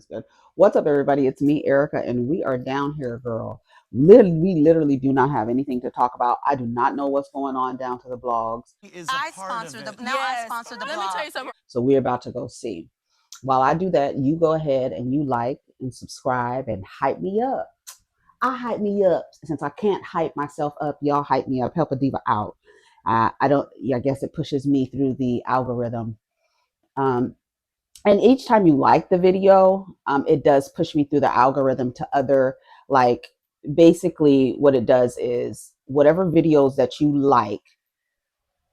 That's good. What's up, everybody? It's me, Erica, and we are down here, girl. We literally do not have anything to talk about. I do not know what's going on down to the blogs. I sponsor the now. I sponsor the blog. So we're about to go see. While I do that, you go ahead and you like and subscribe and hype me up. I hype me up. Since I can't hype myself up, y'all hype me up. Help a diva out. I don't. Yeah, I guess it pushes me through the algorithm. Um, and each time you like the video, it does push me through the algorithm to other, like, basically what it does is whatever videos that you like,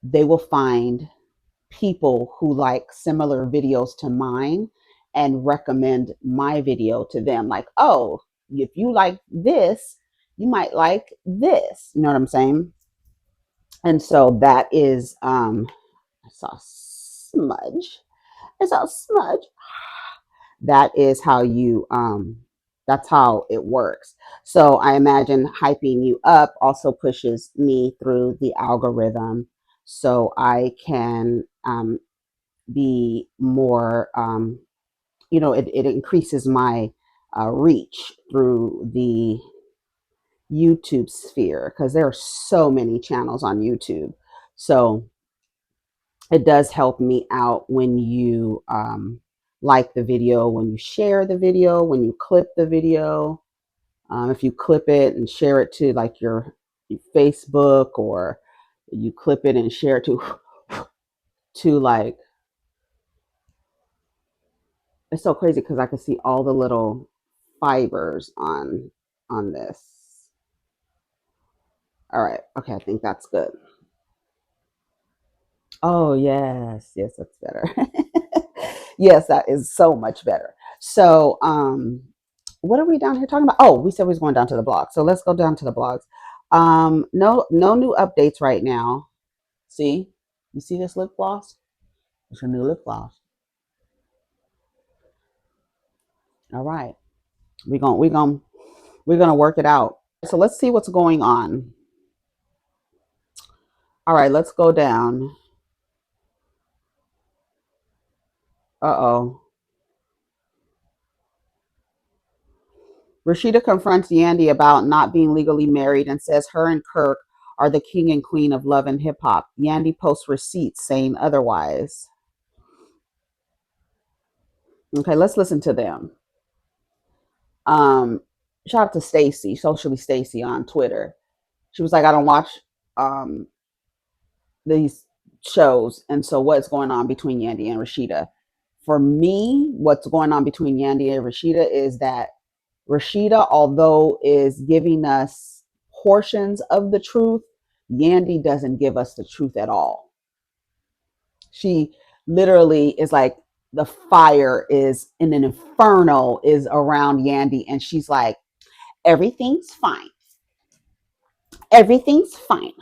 they will find people who like similar videos to mine and recommend my video to them. Like, oh, if you like this, you might like this. You know what I'm saying? And so that is, I saw smudge. I saw smudge. That is how you, that's how it works. So I imagine hyping you up also pushes me through the algorithm so I can be more, it increases my reach through the YouTube sphere, because there are so many channels on YouTube. So it does help me out when you like the video, when you share the video, when you clip the video. If you clip it and share it to like your Facebook, or you clip it and share it to like, it's so crazy because I can see all the little fibers on this. All right, okay, I think that's good. Oh yes, yes, that's better. Yes, that is so much better. So what are we down here talking about? Oh, we said we was going down to the blog, so let's go down to the blogs. No new updates right now. See, you see this lip gloss? It's a new lip gloss. All right, we're gonna work it out. So let's see what's going on. All right, let's go down. Uh-oh. Rasheeda confronts Yandy about not being legally married and says her and Kirk are the king and queen of love and hip hop. Yandy posts receipts saying otherwise. Okay, let's listen to them. Shout out to Stacy, socially Stacy on Twitter. She was like, I don't watch um these shows, and so what's going on between Yandy and Rasheeda? For me, what's going on between Yandy and Rasheeda is that Rasheeda, although is giving us portions of the truth, Yandy doesn't give us the truth at all. She literally is like, the fire is in an inferno is around Yandy, and she's like, everything's fine. Everything's fine.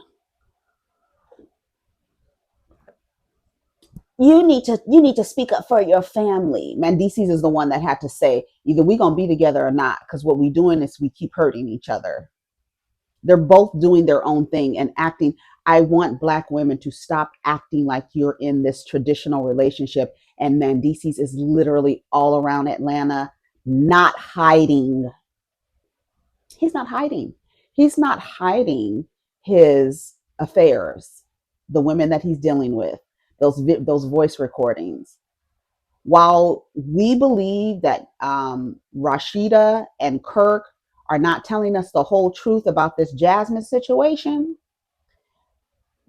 You need to speak up for your family. Mendices is the one that had to say, either we gonna be together or not, because what we doing is we keep hurting each other. They're both doing their own thing and acting. I want Black women to stop acting like you're in this traditional relationship. And Mendices is literally all around Atlanta, not hiding. He's not hiding. He's not hiding his affairs, the women that he's dealing with, those voice recordings. While we believe that Rasheeda and Kirk are not telling us the whole truth about this Jasmine situation,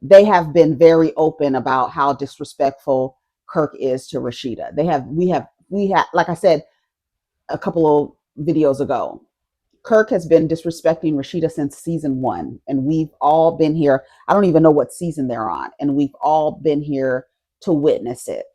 they have been very open about how disrespectful Kirk is to Rasheeda. We have, like I said a couple of videos ago, Kirk has been disrespecting Rasheeda since season 1, and we've all been here. I don't even know what season they're on, and we've all been here to witness it.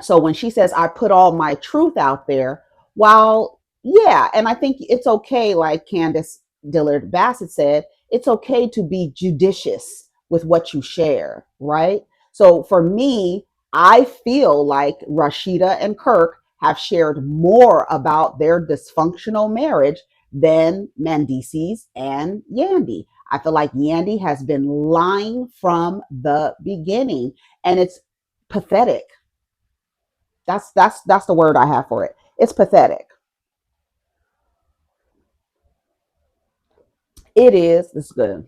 So when she says, I put all my truth out there, while, yeah, and I think it's okay, like Candace Dillard Bassett said, it's okay to be judicious with what you share, right? So for me, I feel like Rasheeda and Kirk have shared more about their dysfunctional marriage than Mendices and Yandy. I feel like Yandy has been lying from the beginning, and it's pathetic. That's the word I have for it. It's pathetic. It is. This is good.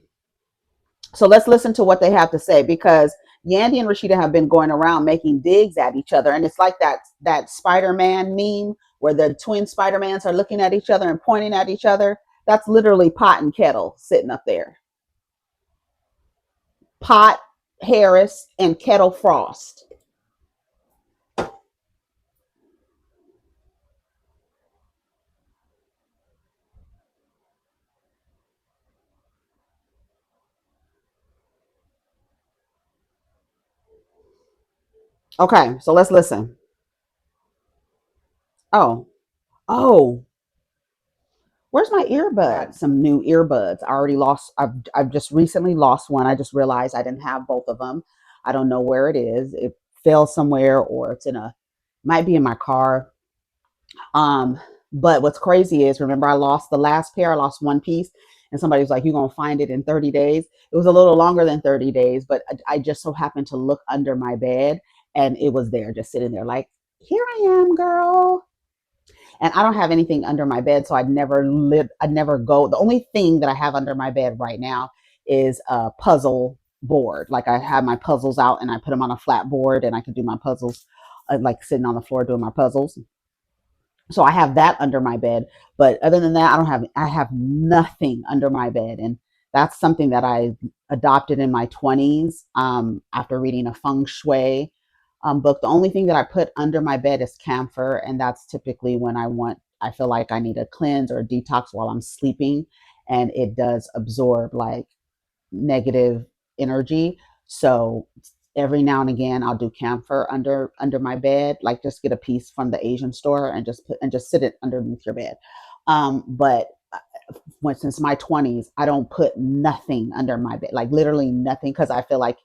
So let's listen to what they have to say, because Yandy and Rasheeda have been going around making digs at each other, and it's like that Spider-Man meme where the twin Spider-Mans are looking at each other and pointing at each other. That's literally Pot and Kettle sitting up there. Pot Harris and Kettle Frost. Okay, so let's listen. Oh, oh, where's my earbuds? Some new earbuds. I already lost. I've just recently lost one. I just realized I didn't have both of them. I don't know where it is. It fell somewhere, or it's in a, might be in my car. Um, but what's crazy is, remember, I lost the last pair. I lost one piece, and somebody was like, "You're gonna find it in 30 days." It was a little longer than 30 days, but I just so happened to look under my bed, and it was there, just sitting there, like, "Here I am, girl." And I don't have anything under my bed, so I'd never go. The only thing that I have under my bed right now is a puzzle board. Like, I have my puzzles out and I put them on a flat board, and I can do my puzzles, like sitting on the floor doing my puzzles. So I have that under my bed, but other than that, I have nothing under my bed. And that's something that I adopted in my 20s, after reading a feng shui book. The only thing that I put under my bed is camphor, and that's typically when I feel like I need a cleanse or a detox while I'm sleeping, and it does absorb like negative energy. So every now and again, I'll do camphor under my bed, like just get a piece from the Asian store and just sit it underneath your bed. But since my 20s, I don't put nothing under my bed, like literally nothing, because I feel like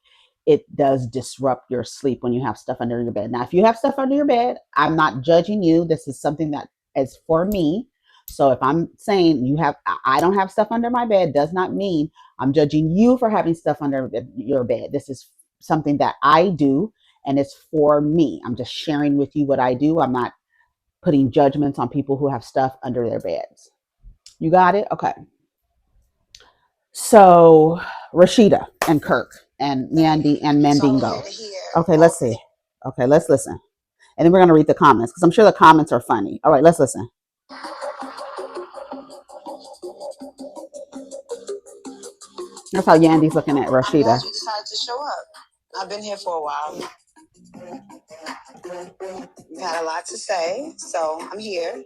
it does disrupt your sleep when you have stuff under your bed. Now, if you have stuff under your bed, I'm not judging you. This is something that is for me. So if I'm saying I don't have stuff under my bed, does not mean I'm judging you for having stuff under your bed. This is something that I do, and it's for me. I'm just sharing with you what I do. I'm not putting judgments on people who have stuff under their beds. You got it? Okay. So Rasheeda and Kirk and Yandy and Mandingo. Okay, let's see. Okay, let's listen. And then we're going to read the comments, because I'm sure the comments are funny. All right, let's listen. That's how Yandy's looking at Rasheeda. I'm glad you decided to show up. I've been here for a while. You've had a lot to say, so I'm here.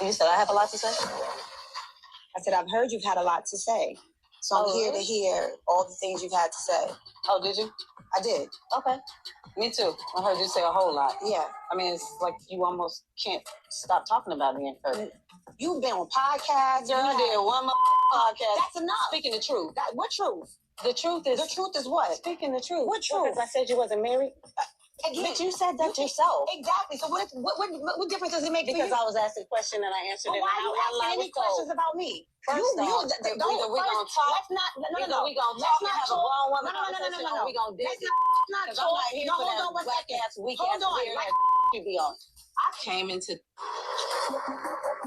You said I have a lot to say? I said, I've heard you've had a lot to say. So I'm here to hear all the things you've had to say. Oh, did you? I did. Okay. Me too. I heard you say a whole lot. Yeah. I mean, it's like you almost can't stop talking about me in person. You've been on podcasts. Girl, I did one more podcast. That's enough. Speaking the truth. What truth? The truth is what? Speaking the truth. What truth? Because I said you wasn't married. Again, but you said that yourself. Exactly. So what difference does it make? Because I was asked a question and I answered it. Why are you asking any questions about me? First off, we're gonna talk. Let's not. No. We gonna talk and have a grown woman conversation. No. We gonna dig it. Because I'm not here for that black ass weak ass weird ass you be on. I came into.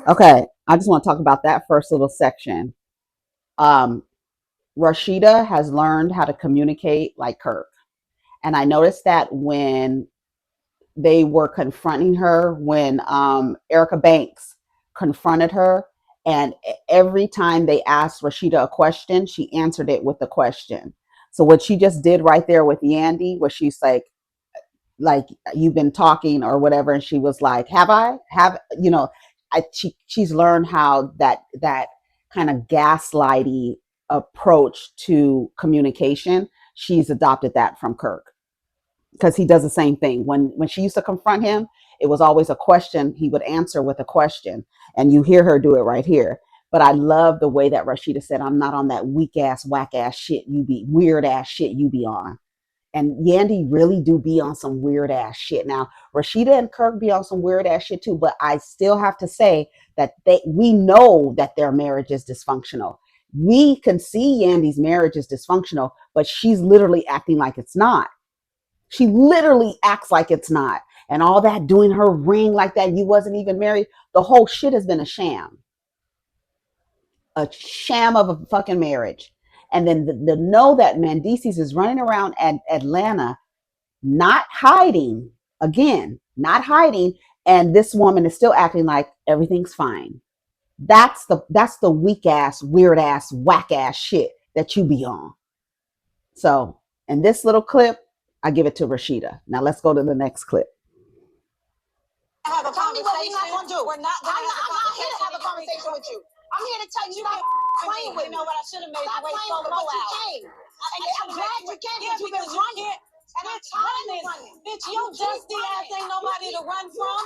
Okay, I just want to talk about that first little section. Rasheeda has learned how to communicate like Kirk. And I noticed that when they were confronting her, when Erica Banks confronted her, and every time they asked Rasheeda a question, she answered it with a question. So what she just did right there with Yandy, where she's like you've been talking or whatever, and she was like, she's learned how that kind of gaslighty approach to communication. She's adopted that from Kirk, because he does the same thing. When she used to confront him, it was always a question. He would answer with a question, and you hear her do it right here. But I love the way that Rasheeda said, "I'm not on that weak ass, whack ass shit you be, weird ass shit you be on." And Yandy really do be on some weird ass shit. Now, Rasheeda and Kirk be on some weird ass shit too, but I still have to say that we know that their marriage is dysfunctional. We can see Yandy's marriage is dysfunctional, but she's literally acting like it's not. She literally acts like it's not. and all that, doing her ring like that. You wasn't even married. The whole shit has been a sham of a fucking marriage. And then the know that Mendices is running around at Atlanta, not hiding, again, not hiding, and this woman is still acting like everything's fine. That's the weak ass, weird ass, whack ass shit that you be on. So in this little clip, I give it to Rasheeda. Now let's go to the next clip. Have a conversation. What we're not gonna do. We're not gonna I'm not here to have a conversation with you. I'm here to tell you stop playing with me. You know what? I should have made you wait so long. But you came. And I'm glad you came because you've been running. And I'm tired of running. Bitch, your dusty ass ain't nobody to run from.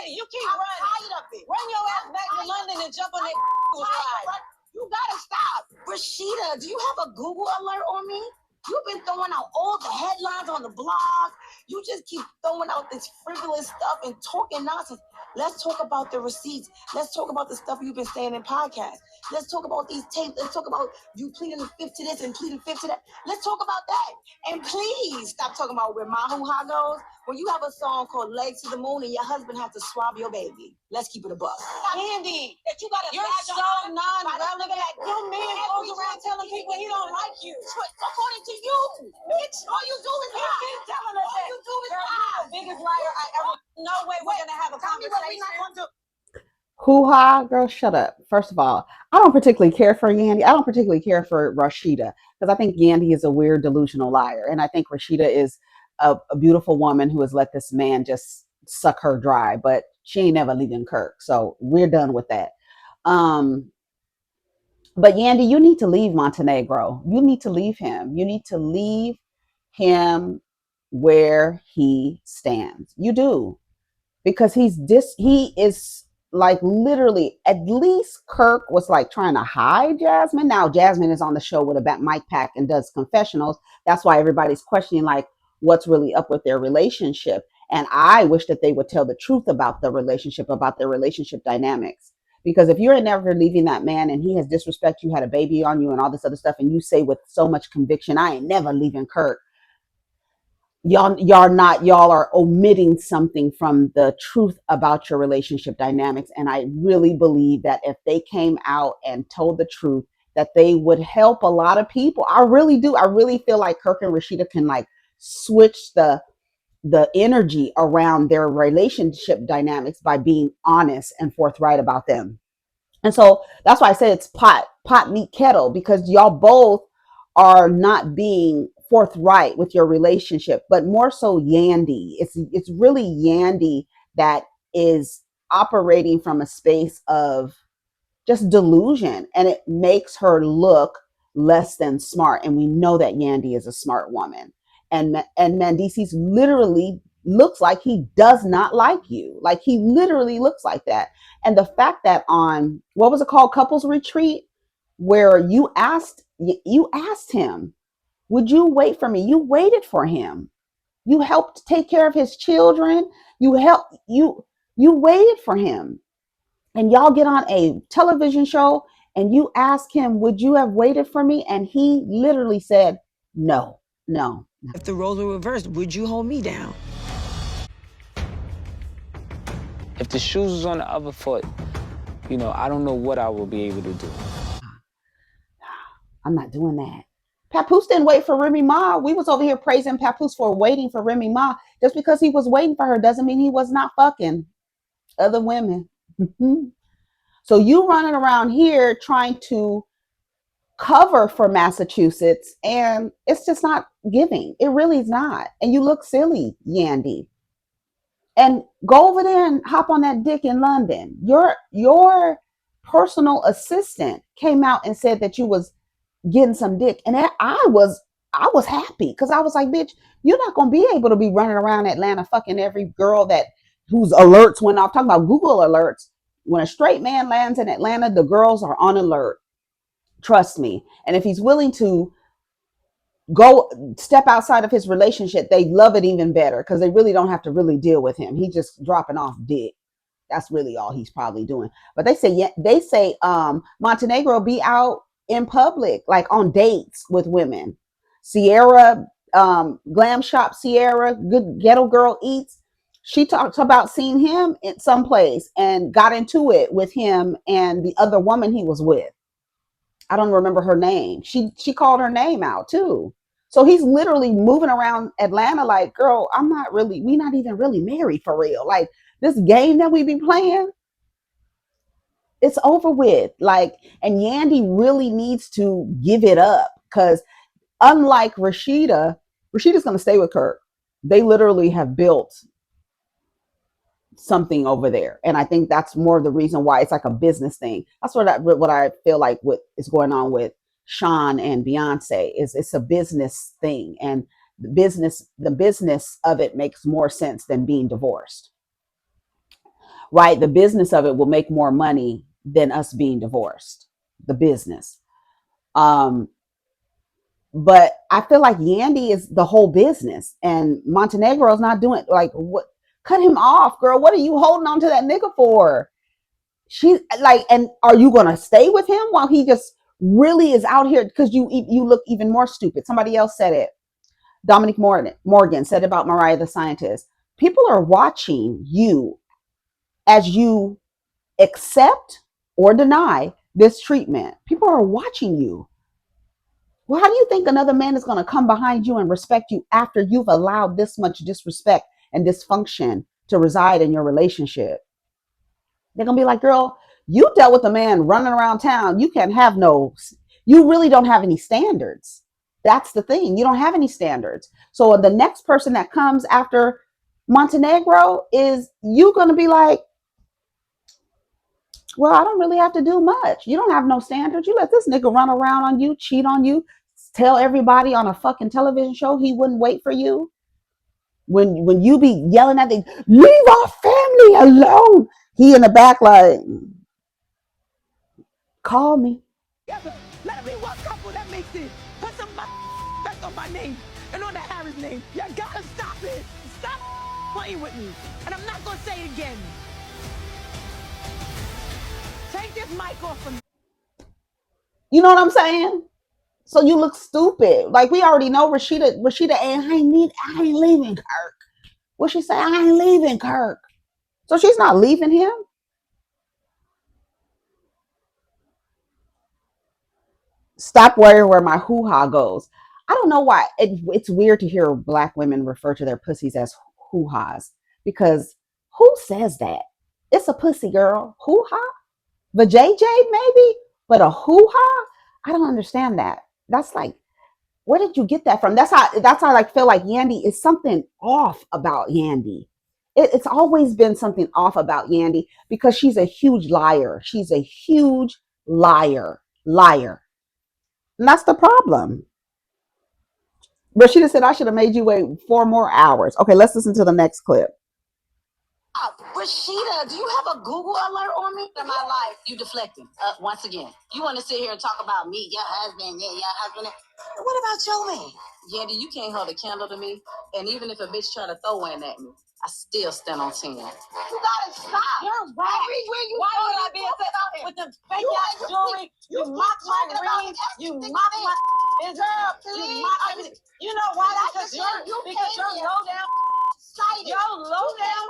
You keep running. I'm tired of it. Run your ass back to London and jump on that ride. You gotta stop. Rasheeda, do you have a Google alert on me? You've been throwing out all the headlines on the blog. You just keep throwing out this frivolous stuff and talking nonsense. Let's talk about the receipts. Let's talk about the stuff you've been saying in podcasts. Let's talk about these tapes. Let's talk about you pleading the fifth to this and pleading fifth to that. Let's talk about that. And please stop talking about where my hoo-ha goes. When you have a song called Legs to the Moon and your husband has to swab your baby. Let's keep it a buck. Yandy, that you gotta you're so non-relevant. Your man goes around telling people he don't like you. According to you, bitch, all you do is lie. You keep telling us that. All you do is lie. You're the biggest liar I ever. No way we're gonna have a conversation. Hoo-ha, girl, shut up. First of all, I don't particularly care for Yandy. I don't particularly care for Rasheeda because I think Yandy is a weird, delusional liar. And I think Rasheeda is a beautiful woman who has let this man just suck her dry, but she ain't never leaving Kirk. So we're done with that. But Yandy, you need to leave Montenegro. You need to leave him. You need to leave him where he stands. You do. Because he is like literally, at least Kirk was like trying to hide Jasmine. Now Jasmine is on the show with a mic pack and does confessionals. That's why everybody's questioning like what's really up with their relationship. And I wish that they would tell the truth about the relationship, about their relationship dynamics. Because if you're never leaving that man and he has disrespect you, had a baby on you and all this other stuff, and you say with so much conviction, I ain't never leaving Kirk, y'all are omitting something from the truth about your relationship dynamics. And I really believe that if they came out and told the truth, that they would help a lot of people. I really do. I really feel like Kirk and Rasheeda can like switch the energy around their relationship dynamics by being honest and forthright about them. And so that's why I said it's pot meet kettle, because y'all both are not being forthright with your relationship, but more so Yandy. It's really Yandy that is operating from a space of just delusion, and it makes her look less than smart. And we know that Yandy is a smart woman, and Mendices literally looks like he does not like you. Like he literally looks like that. And the fact that on what was it called, couples retreat, where you asked him, would you wait for me? You waited for him. You helped take care of his children. You waited for him. And y'all get on a television show and you ask him, would you have waited for me? And he literally said, no. If the roles were reversed, would you hold me down? If the shoes was on the other foot, I don't know what I will be able to do. I'm not doing that. Papoose didn't wait for Remy Ma. We was over here praising Papoose for waiting for Remy Ma. Just because he was waiting for her doesn't mean he was not fucking other women. So you running around here trying to cover for Massachusetts, and it's just not giving. It really is not. And you look silly, Yandy. And go over there and hop on that dick in London. Your personal assistant came out and said that you was getting some dick, and I was happy because I was like, bitch, you're not gonna be able to be running around Atlanta fucking every girl whose alerts went off. Talking about Google alerts. When a straight man lands in Atlanta, the girls are on alert. Trust me. And if he's willing to go step outside of his relationship, they love it even better because they really don't have to really deal with him. He's just dropping off dick. That's really all he's probably doing. But they say Montenegro be out in public, like on dates with women. Ciara, Glam Shop Ciara, Good Ghetto Girl Eats. She talked about seeing him in some place and got into it with him and the other woman he was with. I don't remember her name. She called her name out too. So he's literally moving around Atlanta like, girl, we not even really married for real. Like this game that we be playing, it's over with. Like, and Yandy really needs to give it up because unlike Rasheeda's going to stay with Kirk. They literally have built something over there, and I think that's more of the reason why it's like a business thing. That's what I feel like what is going on with Sean and Beyonce is it's a business thing, and the business of it makes more sense than being divorced, right? The business of it will make more money than us being divorced, the business. um but I feel like Yandy is the whole business, and Montenegro's not doing like what. Cut him off, girl. What are you holding on to that nigga for? She's like, and are you gonna stay with him while he just really is out here? Because you look even more stupid. Somebody else said it. Dominic Morgan said about Mariah the Scientist. People are watching you as you accept or deny this treatment. People are watching you. Well, how do you think another man is going to come behind you and respect you after you've allowed this much disrespect and dysfunction to reside in your relationship? They're going to be like, girl, you dealt with a man running around town. You really don't have any standards. That's the thing. You don't have any standards. So the next person that comes after Montenegro is you going to be like, well, I don't really have to do much. You don't have no standards. You let this nigga run around on you, cheat on you, tell everybody on a fucking television show he wouldn't wait for you. When you be yelling at them, leave our family alone. He in the back like, call me. Let me one couple that makes it. Put some back on my name and on the Harry's name. You gotta stop it. Stop playing with me. And I'm not gonna say it again. Take this mic off of me. You know what I'm saying? So you look stupid. Like we already know Rasheeda and I ain't leaving Kirk. What she say? I ain't leaving Kirk. So she's not leaving him. Stop worrying where my hoo-ha goes. I don't know why. It's weird to hear black women refer to their pussies as hoo-has because who says that? It's a pussy, girl. Hoo-ha? The JJ maybe? But a hoo-ha? I don't understand that. That's like, where did you get that from? That's how I like feel like Yandy is something off about Yandy. It's always been something off about Yandy because she's a huge liar. She's a huge liar. And that's the problem. Rasheeda said I should have made you wait 4 more hours. Okay, let's listen to the next clip. Rasheeda, do you have a Google alert on me? In my life, you deflecting. Once again, you want to sit here and talk about me, your husband, your husband. What about your man? Yandy, you can't hold a candle to me. And even if a bitch try to throw one at me, I still stand on 10. You gotta stop. You're right. Everywhere you go, would I be with the fake ass jewelry? You mock my rings. You mock my Israel. You mock everything. You know why? Because you're low down. You're low down.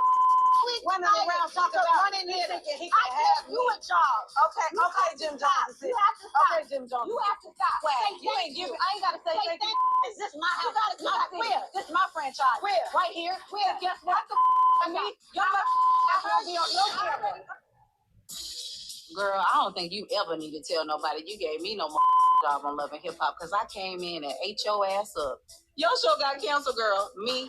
Running around talking about running here. I tell you a job. Okay, Jim Jones. You have to stop. Okay, Jim Jones. You have to stop. You ain't giving. I ain't gotta say thank you. This is my house. This is my where? This is my franchise. Where? Right here. Where? Guess what? I mean, y'all gonna be on your camera. Girl, I don't think you ever need to tell nobody you gave me no more job on Love and Hip Hop because I came in and ate your ass up. Your show got canceled, girl. Me,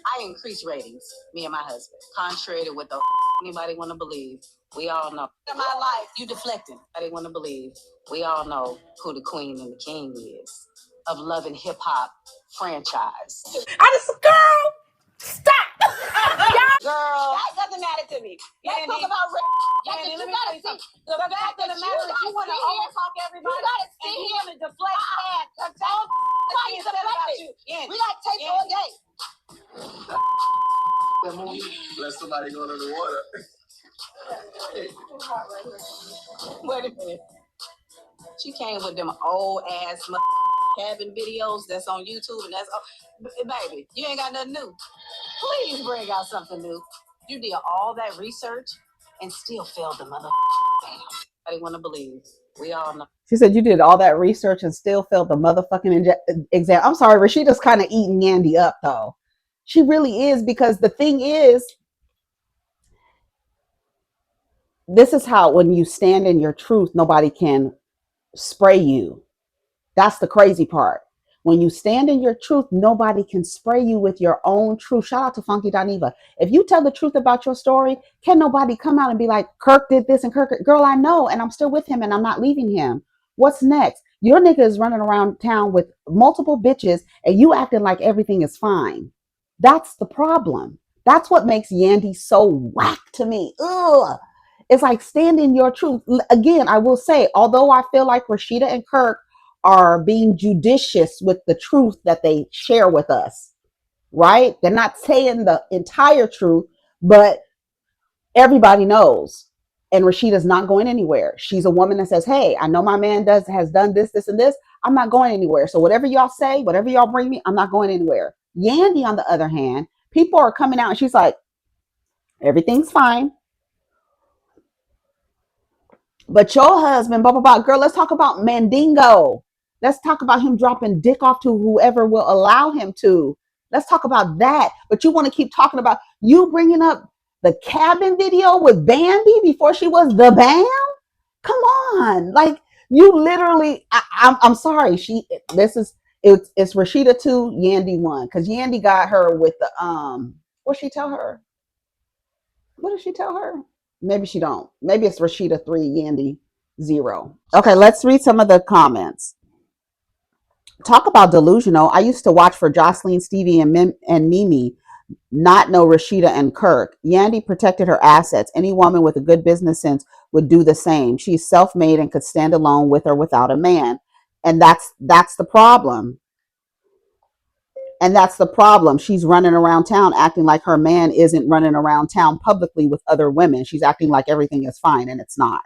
I increased ratings, me and my husband. Contrary to what the anybody want to believe, we all know. In my life, you deflecting. Anybody want to believe, we all know who the queen and the king is of Love and Hip Hop franchise. Girl, stop. Girl, that doesn't matter to me. Let's talk about Yandy, let me tell you something. The fact of the matter is you want to overtalk everybody. You got to sit here and deflect ass. That's all I said about you. We got to take all day. Let somebody go under the water. Wait a minute. She came with them old ass cabin videos that's on YouTube, and that's baby. You ain't got nothing new. Please bring out something new. You did all that research and still failed the mother. I didn't want to believe. We all know. She said you did all that research and still failed the motherfucking exam. I'm sorry, Rasheeda's kind of eating Yandy up though. She really is, because the thing is, this is how when you stand in your truth, nobody can spray you. That's the crazy part. When you stand in your truth, nobody can spray you with your own truth. Shout out to Funky Dineva. If you tell the truth about your story, can nobody come out and be like, Kirk did this and Kirk, girl, I know, and I'm still with him and I'm not leaving him. What's next? Your nigga is running around town with multiple bitches and you acting like everything is fine. That's the problem. That's what makes Yandy so whack to me. Ugh. It's like, stand in your truth. Again, I will say, although I feel like Rasheeda and Kirk are being judicious with the truth that they share with us, right? They're not saying the entire truth, but everybody knows. And Rasheeda's not going anywhere. She's a woman that says, hey, I know my man has done this, this, and this. I'm not going anywhere. So whatever y'all say, whatever y'all bring me, I'm not going anywhere. Yandy, on the other hand, people are coming out and she's like, everything's fine. But your husband, blah, blah, blah. Girl, let's talk about Mandingo. Let's talk about him dropping dick off to whoever will allow him to. Let's talk about that. But you want to keep talking about you bringing up the cabin video with Bambi before she was the Bam? Come on. Like, you literally, I'm sorry. It's Rasheeda 2, Yandy 1. Because Yandy got her with the, what she tell her? What did she tell her? Maybe she don't. Maybe it's Rasheeda 3, Yandy 0. Okay, let's read some of the comments. Talk about delusional. I used to watch for Jocelyn, Stevie, and Mimi, not know Rasheeda and Kirk. Yandy protected her assets. Any woman with a good business sense would do the same. She's self-made and could stand alone with or without a man. And that's the problem. And that's the problem. She's running around town acting like her man isn't running around town publicly with other women. She's acting like everything is fine, and it's not.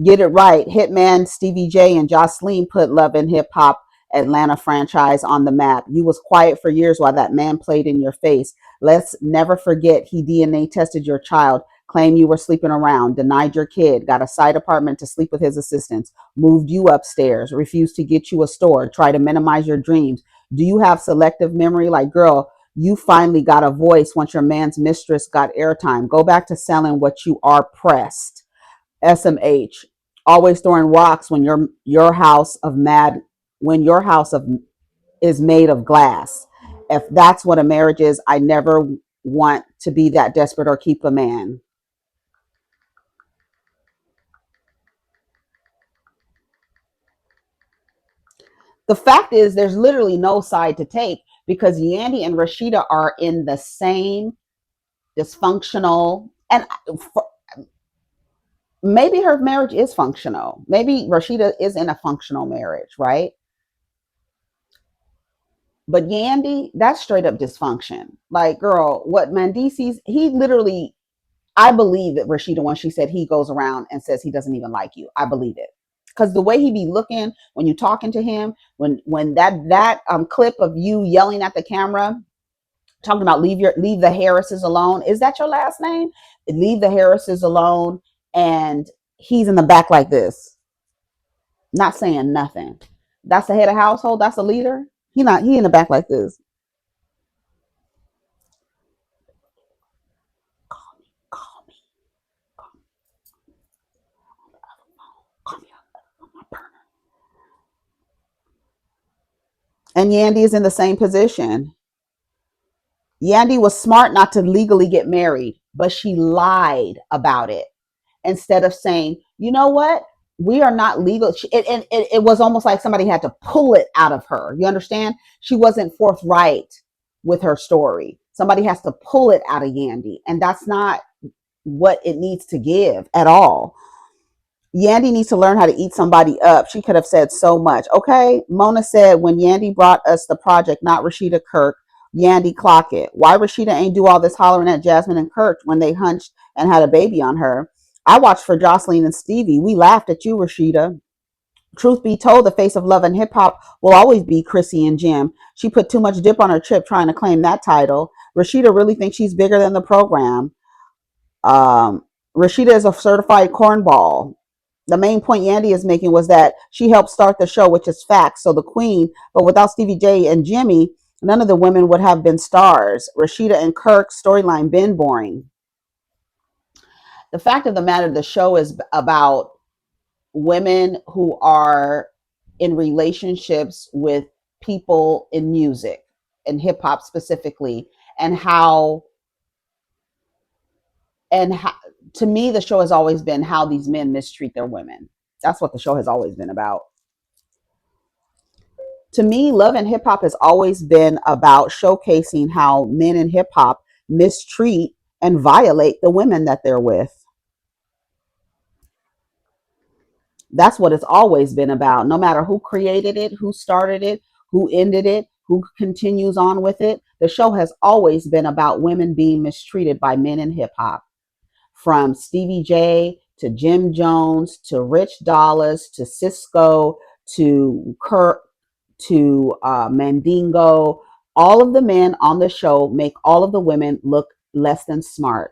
Get it right. Hitman Stevie J and Jocelyn put Love and Hip Hop Atlanta franchise on the map. You was quiet for years while that man played in your face. Let's never forget he DNA tested your child, claimed you were sleeping around, denied your kid, got a side apartment to sleep with his assistants, moved you upstairs, refused to get you a store, try to minimize your dreams. Do you have selective memory? Like, girl, you finally got a voice once your man's mistress got airtime. Go back to selling what you are pressed. SMH, always throwing rocks when your house is made of glass. If that's what a marriage is, I never want to be that desperate or keep a man. The fact is, there's literally no side to take because Yandy and Rasheeda are in the same dysfunctional, and maybe her marriage is functional. Maybe Rasheeda is in a functional marriage, right? But Yandy, that's straight up dysfunction. Like, girl, what Mandisi's, he literally, I believe that Rasheeda, when she said he goes around and says he doesn't even like you, I believe it. Because the way he be looking when you talking to him, when that clip of you yelling at the camera, talking about leave the Harrises alone. Is that your last name? Leave the Harrises alone. And he's in the back like this, not saying nothing. That's the head of household. That's a leader. He in the back like this. Call me. Call me on my burner. And Yandy is in the same position. Yandy was smart not to legally get married, but she lied about it instead of saying, you know what? We are not legal. It was almost like somebody had to pull it out of her. You understand? She wasn't forthright with her story. Somebody has to pull it out of Yandy. And that's not what it needs to give at all. Yandy needs to learn how to eat somebody up. She could have said so much. Okay. Mona said, when Yandy brought us the project, not Rasheeda, Kirk, Yandy clock it. Why Rasheeda ain't do all this hollering at Jasmine and Kirk when they hunched and had a baby on her? I watched for Jocelyn and Stevie. We laughed at you, Rasheeda. Truth be told, the face of love and hip hop will always be Chrissy and Jim. She put too much dip on her chip trying to claim that title. Rasheeda really thinks she's bigger than the program. Um, Rasheeda is a certified cornball. The main point Yandy is making was that she helped start the show, which is facts. So the queen, but without Stevie J and Jimmy, none of the women would have been stars. Rasheeda and Kirk's storyline been boring. The fact of the matter, the show is about women who are in relationships with people in music and hip hop specifically, and how, to me, the show has always been how these men mistreat their women. That's what the show has always been about. To me, Love and Hip Hop has always been about showcasing how men in hip hop mistreat and violate the women that they're with. That's what it's always been about. No matter who created it, who started it, who ended it, who continues on with it, the show has always been about women being mistreated by men in hip hop. From Stevie J to Jim Jones to Rich Dollars to Cisco to Kurt to Mandingo, all of the men on the show make all of the women look less than smart.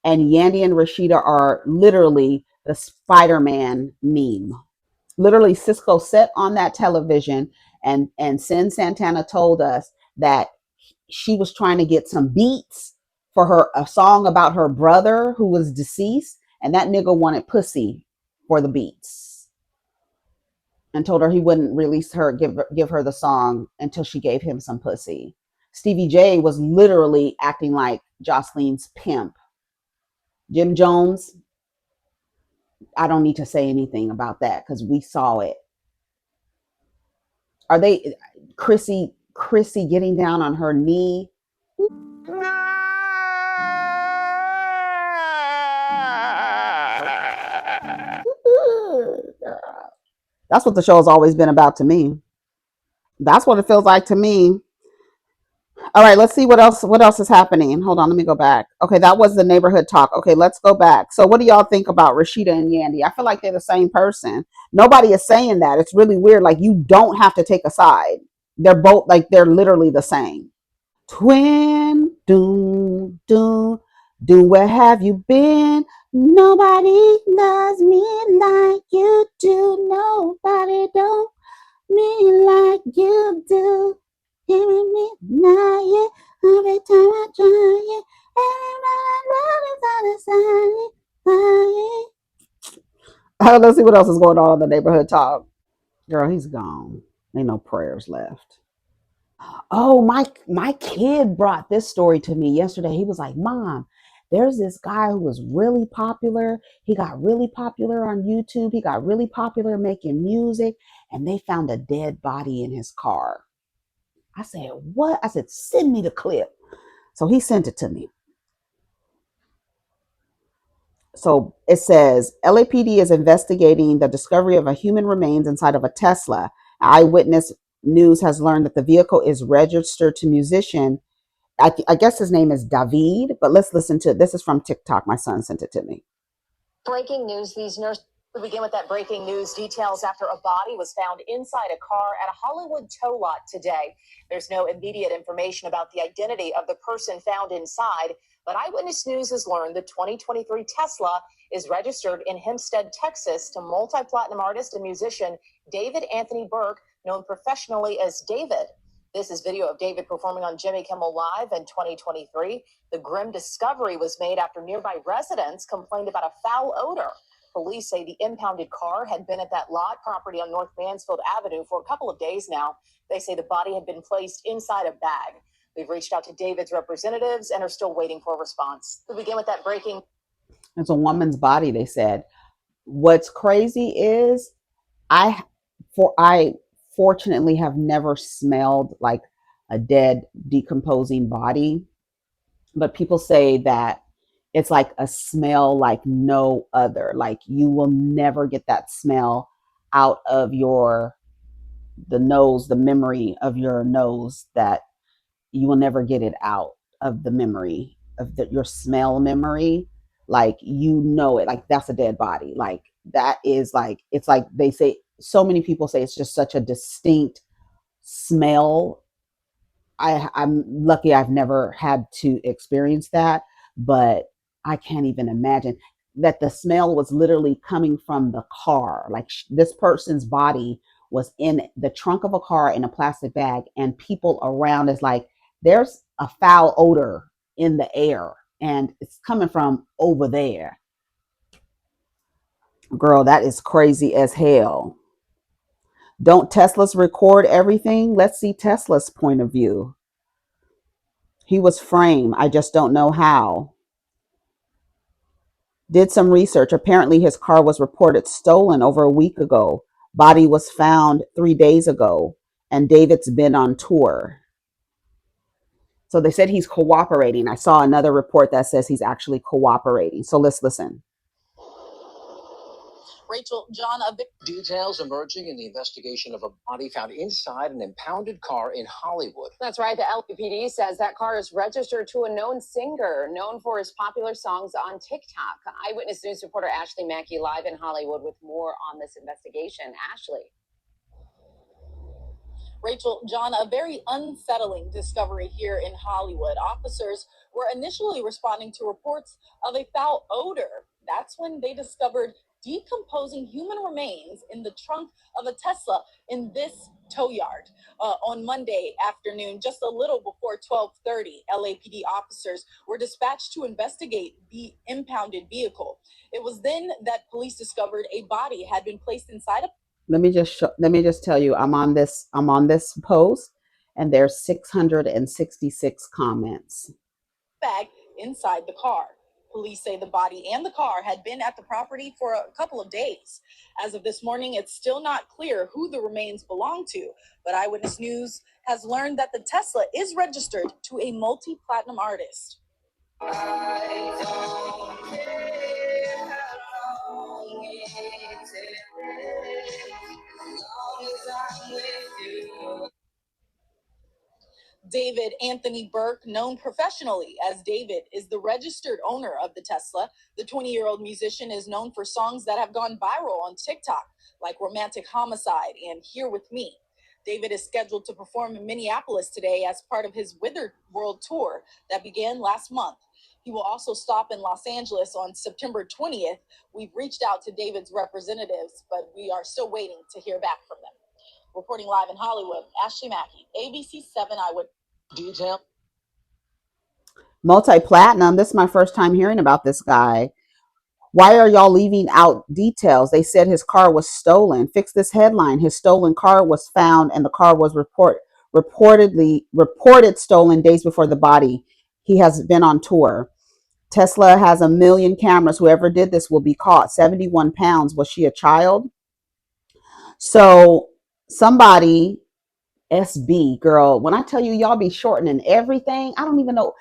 And Yandy and Rasheeda are literally the Spider-Man meme. Literally, Cisco sat on that television, and Sin Santana told us that she was trying to get some beats for her, a song about her brother who was deceased, and that nigga wanted pussy for the beats, and told her he wouldn't release her, give her the song until she gave him some pussy. Stevie J was literally acting like Jocelyn's pimp. Jim Jones, I don't need to say anything about that because we saw it. Are they Chrissy getting down on her knee? That's what the show has always been about to me. That's what it feels like to me. All right, let's see what else. What else is happening? Hold on, let me go back. Okay, that was the neighborhood talk. Okay, let's go back. So, what do y'all think about Rasheeda and Yandy? I feel like they're the same person. Nobody is saying that. It's really weird. Like, you don't have to take a side. They're both like, they're literally the same. Twin, do, do, do, where have you been? Nobody loves me like you do. Nobody don't me like you do. Hearing me now, yeah. Every time I try, yeah. Everybody is on the side. Let's see what else is going on in the neighborhood talk. Girl, he's gone. Ain't no prayers left. Oh, my kid brought this story to me yesterday. He was like, "Mom, there's this guy who was really popular. He got really popular on YouTube. He got really popular making music, and they found a dead body in his car." I said, "What?" I said, "Send me the clip." So he sent it to me. So it says LAPD is investigating the discovery of a human remains inside of a Tesla. Eyewitness News has learned that the vehicle is registered to musician. I guess his name is David, but let's listen to it. This is from TikTok. My son sent it to me. Breaking news, these nurses. We begin with that breaking news. Details after a body was found inside a car at a Hollywood tow lot today. There's no immediate information about the identity of the person found inside, but Eyewitness News has learned the 2023 Tesla is registered in Hempstead, Texas, to multi-platinum artist and musician David Anthony Burke, known professionally as David. This is video of David performing on Jimmy Kimmel Live in 2023. The grim discovery was made after nearby residents complained about a foul odor. Police say the impounded car had been at that lot property on North Mansfield Avenue for a couple of days now. They say the body had been placed inside a bag. We've reached out to David's representatives and are still waiting for a response. We begin with that breaking. It's a woman's body, they said. What's crazy is I fortunately have never smelled like a dead, decomposing body, but people say that it's like a smell like no other. Like, you will never get that smell out of the nose, the memory of your nose, that you will never get it out of the memory of your smell memory. Like, you know it, like that's a dead body. Like, that is like, it's like they say so many people say it's just such a distinct smell. I'm lucky I've never had to experience that, but I can't even imagine that the smell was literally coming from the car. Like this person's body was in the trunk of a car in a plastic bag, and people around is like, there's a foul odor in the air, and it's coming from over there. Girl, that is crazy as hell. Don't Teslas record everything? Let's see Tesla's point of view. He was framed. I just don't know how. Did some research. Apparently, his car was reported stolen over a week ago. Body was found 3 days ago, and David's been on tour. So they said he's cooperating. I saw another report that says he's actually cooperating. So let's listen. Rachel, John, details emerging in the investigation of a body found inside an impounded car in Hollywood. That's right. The LAPD says that car is registered to a known singer known for his popular songs on TikTok. Eyewitness News reporter Ashley Mackey live in Hollywood with more on this investigation. Ashley. Rachel, John, a very unsettling discovery here in Hollywood. Officers were initially responding to reports of a foul odor. That's when they discovered decomposing human remains in the trunk of a Tesla in this tow yard. On Monday afternoon, just a little before 12:30, LAPD officers were dispatched to investigate the impounded vehicle. It was then that police discovered a body had been placed inside a Let me just tell you, I'm on this post, and there's 666 comments. Bag inside the car. Police say the body and the car had been at the property for a couple of days. As of this morning, it's still not clear who the remains belong to, but Eyewitness News has learned that the Tesla is registered to a multi-platinum artist. I don't care how long it takes, as long as I'm with you. David Anthony Burke, known professionally as David, is the registered owner of the Tesla. The 20-year-old musician is known for songs that have gone viral on TikTok, like Romantic Homicide and Here With Me. David is scheduled to perform in Minneapolis today as part of his Withered World Tour that began last month. He will also stop in Los Angeles on September 20th. We've reached out to David's representatives, but we are still waiting to hear back from them. Reporting live in Hollywood, Ashley Mackey, ABC 7 Eyewitness. Detail. Multi-platinum. This is my first time hearing about this guy. Why are y'all leaving out details? They said his car was stolen. Fix this headline. His stolen car was found, and the car was reported stolen days before the body. He has been on tour. Tesla has 1 million cameras. Whoever did this will be caught. 71 pounds. Was she a child? So somebody, SB, girl, when I tell you y'all be shortening everything, I don't even know.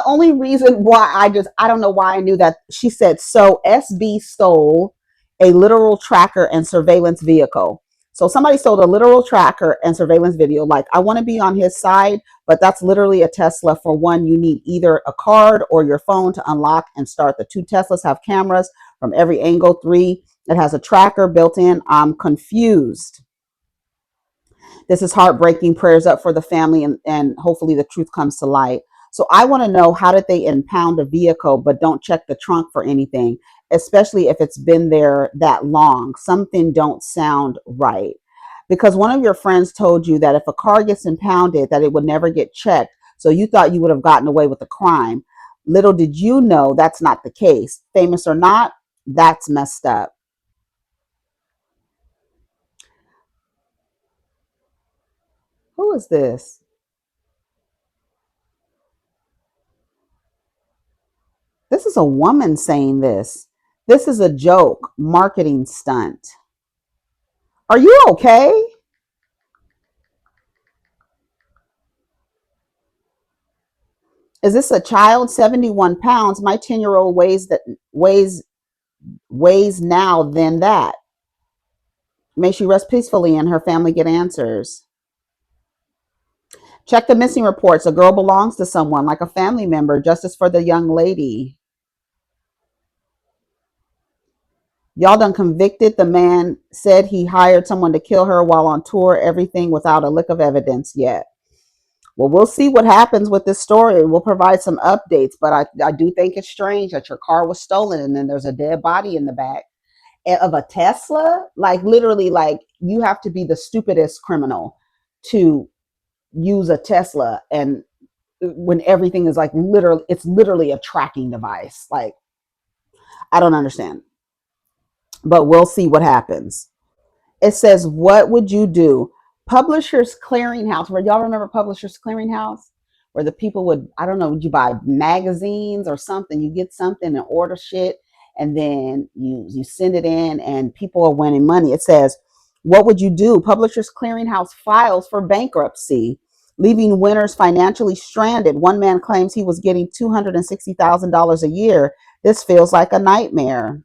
Only reason why I don't know why I knew that. She said, so SB stole a literal tracker and surveillance vehicle. So somebody stole a literal tracker and surveillance video. Like, I want to be on his side, but that's literally a Tesla. For one, you need either a card or your phone to unlock and start. The 2 Teslas have cameras from every angle. 3, it has a tracker built in. I'm confused. This is heartbreaking. Prayers up for the family, and hopefully the truth comes to light. So I want to know, how did they impound a vehicle but don't check the trunk for anything, especially if it's been there that long? Something don't sound right. Because one of your friends told you that if a car gets impounded, that it would never get checked. So you thought you would have gotten away with the crime. Little did you know that's not the case. Famous or not, that's messed up. Who is this? This is a woman saying this. This is a joke, marketing stunt. Are you okay? Is this a child? 71 pounds. My 10-year-old weighs now than that. May she rest peacefully and her family get answers. Check the missing reports. A girl belongs to someone, like a family member. Justice for the young lady. Y'all done convicted the man, said he hired someone to kill her while on tour, everything without a lick of evidence yet. Well, we'll see what happens with this story. We'll provide some updates, but I do think it's strange that your car was stolen and then there's a dead body in the back of a Tesla. Like, literally, like, you have to be the stupidest criminal to use a Tesla, and when everything is like it's literally a tracking device. Like, I don't understand, but we'll see what happens. It says, what would you do? Publishers Clearinghouse, where y'all remember Publishers Clearinghouse, where the people would, I don't know, would you buy magazines or something? You get something and order shit, and then you send it in, and people are winning money. It says, what would you do? Publishers Clearinghouse files for bankruptcy, leaving winners financially stranded. One man claims he was getting $260,000 a year. This feels like a nightmare.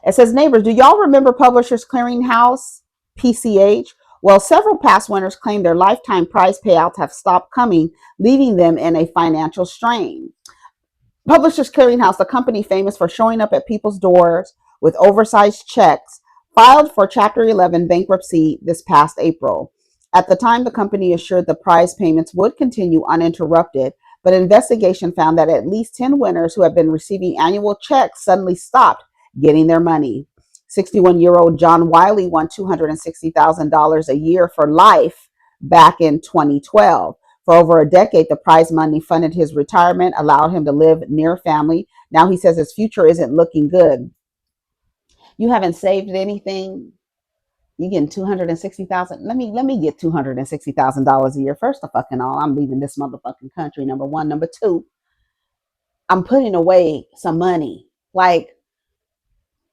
It says, neighbors, do y'all remember Publishers Clearinghouse, PCH? Well, several past winners claim their lifetime prize payouts have stopped coming, leaving them in a financial strain. Publishers Clearinghouse, a company famous for showing up at people's doors with oversized checks, filed for Chapter 11 bankruptcy this past April. At the time, the company assured the prize payments would continue uninterrupted, but investigation found that at least 10 winners who have been receiving annual checks suddenly stopped getting their money. 61-year-old John Wiley won $260,000 a year for life back in 2012. For over a decade, the prize money funded his retirement, allowed him to live near family. Now he says his future isn't looking good. You haven't saved anything. You getting $260,000. Let me get $260,000 a year. First of fucking all, I'm leaving this motherfucking country. Number one. Number two, I'm putting away some money. Like,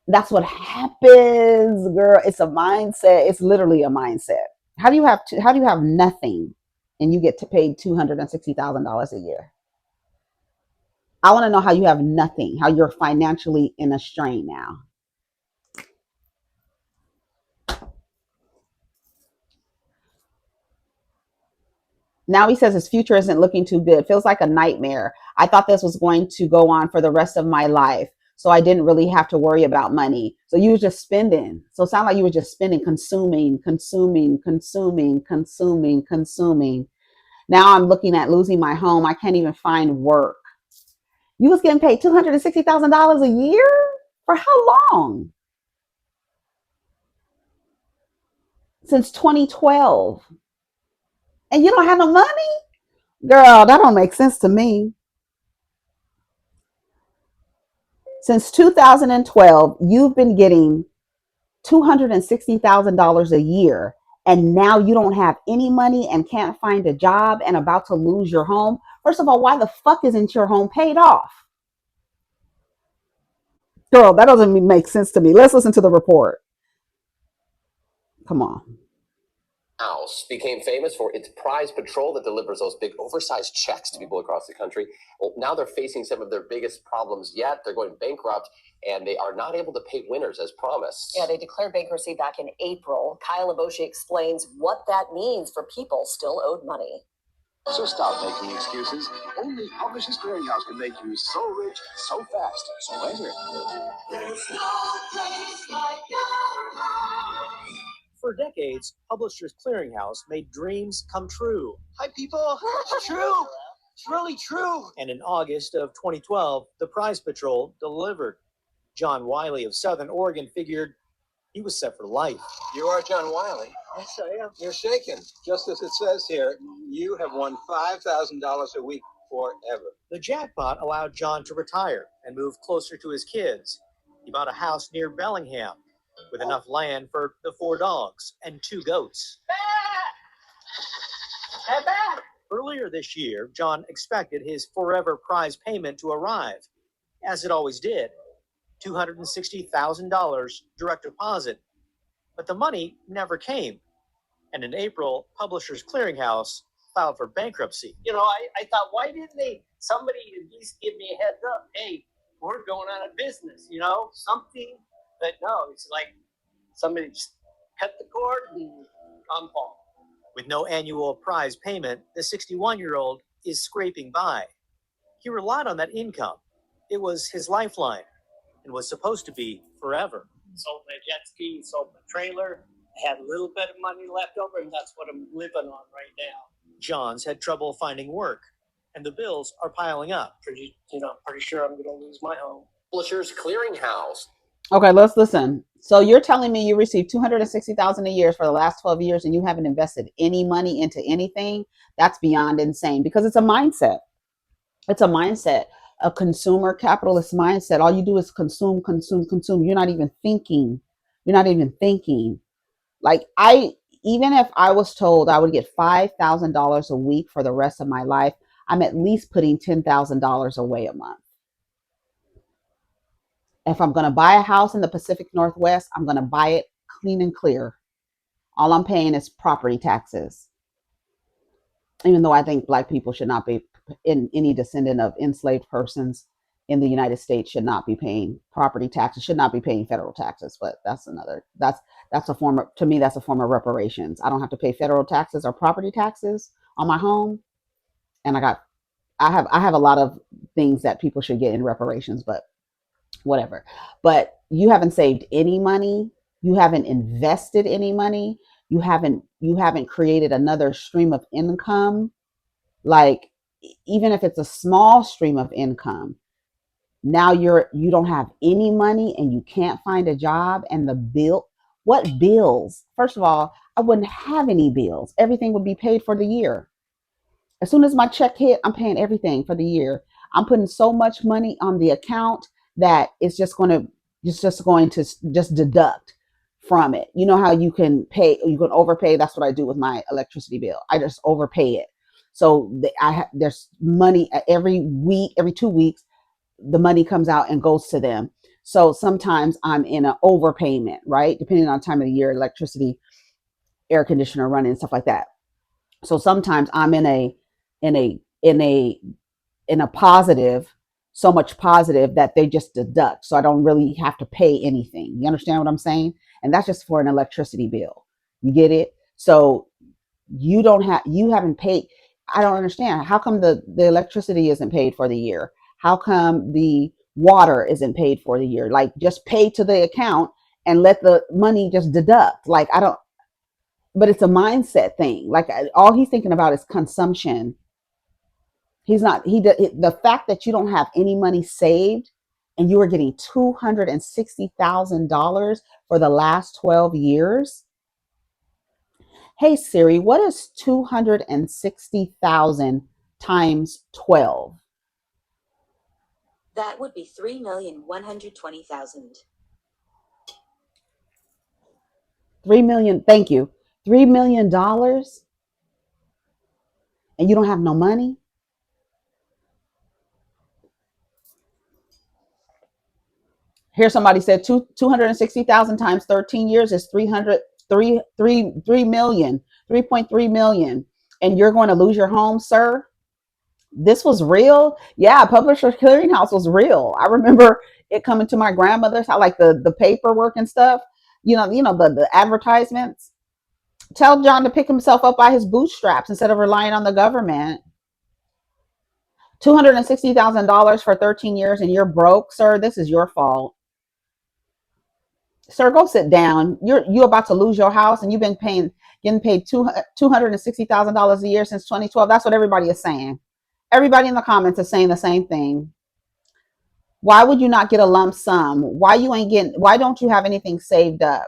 that's what happens, girl. It's a mindset. It's literally a mindset. How do you have nothing and you get to pay $260,000 a year? I want to know how you have nothing, how you're financially in a strain now. Now he says his future isn't looking too good. Feels like a nightmare. I thought this was going to go on for the rest of my life, so I didn't really have to worry about money. So you were just spending. So it sounded like you were just spending, consuming. Now I'm looking at losing my home. I can't even find work. You was getting paid $260,000 a year? For how long? Since 2012. And you don't have no money? Girl, that don't make sense to me. Since 2012, you've been getting $260,000 a year, and now you don't have any money and can't find a job and about to lose your home. First of all, why the fuck isn't your home paid off? Girl, that doesn't make sense to me. Let's listen to the report. Come on. House became famous for its prize patrol that delivers those big oversized checks to people across the country. Well, now they're facing some of their biggest problems yet. They're going bankrupt, and they are not able to pay winners as promised. Yeah, they declared bankruptcy back in April. Kyle Aboshi explains what that means for people still owed money. So stop making excuses. Only Publishers Clearinghouse can make you so rich, so fast, so enter. There's no place like your house. For decades, Publishers Clearinghouse made dreams come true. Hi, people. It's true. It's really true. And in August of 2012, the prize patrol delivered. John Wiley of Southern Oregon figured he was set for life. You are John Wiley. Yes, I am. You're shaken. Just as it says here, you have won $5,000 a week forever. The jackpot allowed John to retire and move closer to his kids. He bought a house near Bellingham with enough land for the 4 dogs and 2 goats. Earlier this year, John expected his forever prize payment to arrive, as it always did, $260,000 direct deposit. But the money never came. And in April, Publishers Clearinghouse filed for bankruptcy. You know, I thought, why didn't somebody at least give me a heads up? Hey, we're going out of business, you know, something. But no, it's like somebody just cut the cord and I'm falling. With no annual prize payment, the 61-year-old is scraping by. He relied on that income. It was his lifeline and was supposed to be forever. Sold my jet ski, sold my trailer. I had a little bit of money left over, and that's what I'm living on right now. John's had trouble finding work, and the bills are piling up. Pretty sure I'm going to lose my home. Publishers Clearinghouse. Okay, let's listen. So you're telling me you received $260,000 a year for the last 12 years and you haven't invested any money into anything? That's beyond insane, because it's a mindset. It's a mindset, a consumer capitalist mindset. All you do is consume, consume, consume. You're not even thinking. You're not even thinking. Like, even if I was told I would get $5,000 a week for the rest of my life, I'm at least putting $10,000 away a month. If I'm going to buy a house in the Pacific Northwest, I'm going to buy it clean and clear. All I'm paying is property taxes. Even though I think Black people should not be, in any descendant of enslaved persons in the United States should not be paying property taxes, should not be paying federal taxes. But that's a form of, to me, that's a form of reparations. I don't have to pay federal taxes or property taxes on my home. And I have a lot of things that people should get in reparations, but whatever. But you haven't saved any money. You haven't invested any money. You haven't created another stream of income. Like, even if it's a small stream of income, now you don't have any money and you can't find a job, and what bills? First of all, I wouldn't have any bills. Everything would be paid for the year. As soon as my check hit, I'm paying everything for the year. I'm putting so much money on the account that it's just going to deduct from it. You know how you can overpay? That's what I do with my electricity bill. I just overpay it. So there's money every week, every 2 weeks, the money comes out and goes to them. So sometimes I'm in an overpayment, right? Depending on the time of the year, electricity, air conditioner running, stuff like that. So sometimes I'm in a positive, so much positive that they just deduct. So I don't really have to pay anything. You understand what I'm saying? And that's just for an electricity bill. You get it? So you haven't paid. I don't understand. How come the electricity isn't paid for the year? How come the water isn't paid for the year? Like, just pay to the account and let the money just deduct. Like, but it's a mindset thing. Like, all he's thinking about is consumption. The fact that you don't have any money saved and you are getting $260,000 for the last 12 years. Hey Siri, what is 260,000 times 12? That would be 3,120,000. 3 million. Thank you. $3 million, and you don't have no money. Here, somebody said 260,000 times 13 years is 3.3 million. And you're going to lose your home, sir? This was real? Yeah, Publisher Clearinghouse was real. I remember it coming to my grandmother's house, like the paperwork and stuff. The advertisements. Tell John to pick himself up by his bootstraps instead of relying on the government. $260,000 for 13 years and you're broke, sir. This is your fault. Sir, go sit down. You're about to lose your house, and you've been getting paid $260,000 a year since 2012. That's what everybody is saying. Everybody in the comments is saying the same thing. Why would you not get a lump sum? Why don't you have anything saved up?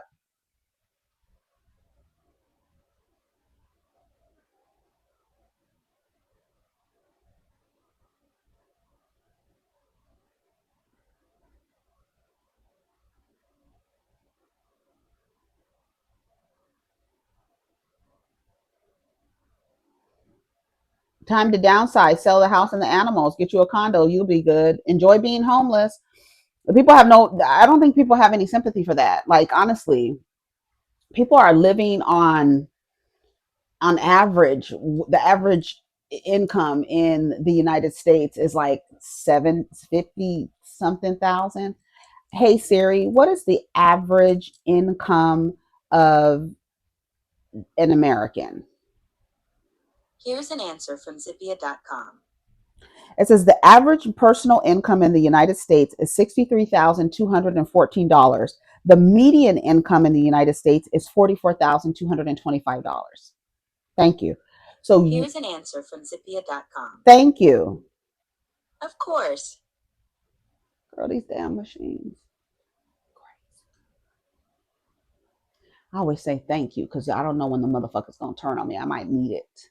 Time to downsize, sell the house and the animals, get you a condo, you'll be good. Enjoy being homeless. I don't think people have any sympathy for that. Like, honestly, people are living on average. The average income in the United States is like 750 something thousand. Hey Siri, what is the average income of an American? Here's an answer from Zippia.com. It says the average personal income in the United States is $63,214. The median income in the United States is $44,225. Thank you. So Here's an answer from Zippia.com. thank you. Of course. Girl, these damn machines. I always say thank you because I don't know when the motherfucker's gonna turn on me. I might need it.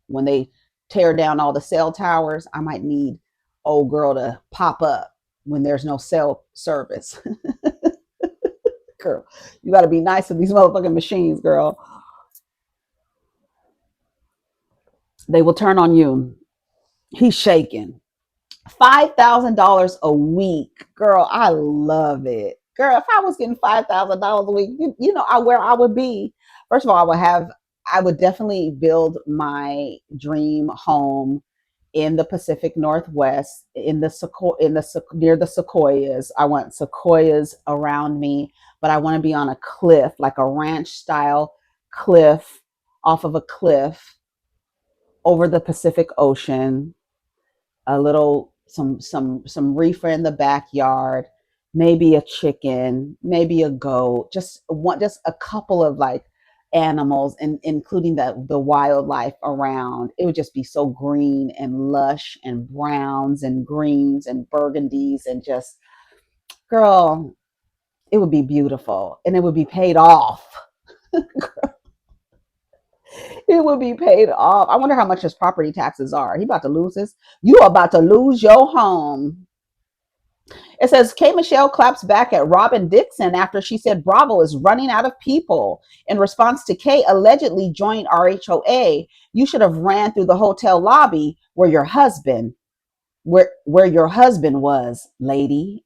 When they tear down all the cell towers. I might need old girl to pop up when there's no cell service. Girl, you got to be nice to these motherfucking machines, girl. They will turn on you. He's shaking. $5,000 a week, girl. I love it, girl. If I was getting $5,000 a week, you know where I would be. First of all, I would definitely build my dream home in the Pacific Northwest, near the sequoias. I want sequoias around me, but I want to be on a cliff, like a ranch style cliff, off of a cliff over the Pacific Ocean. A little some reefer in the backyard, maybe a chicken, maybe a goat, just a couple of like animals, and including the wildlife around. It would just be so green and lush and browns and greens and burgundies and just, girl, it would be beautiful and it would be paid off. It would be paid off. I wonder how much his property taxes are. He about to lose this. You are about to lose your home. It says KMichelle claps back at Robyn Dixon after she said Bravo is running out of people. In response to K allegedly joined RHOA, you should have ran through the hotel lobby where your husband was, lady.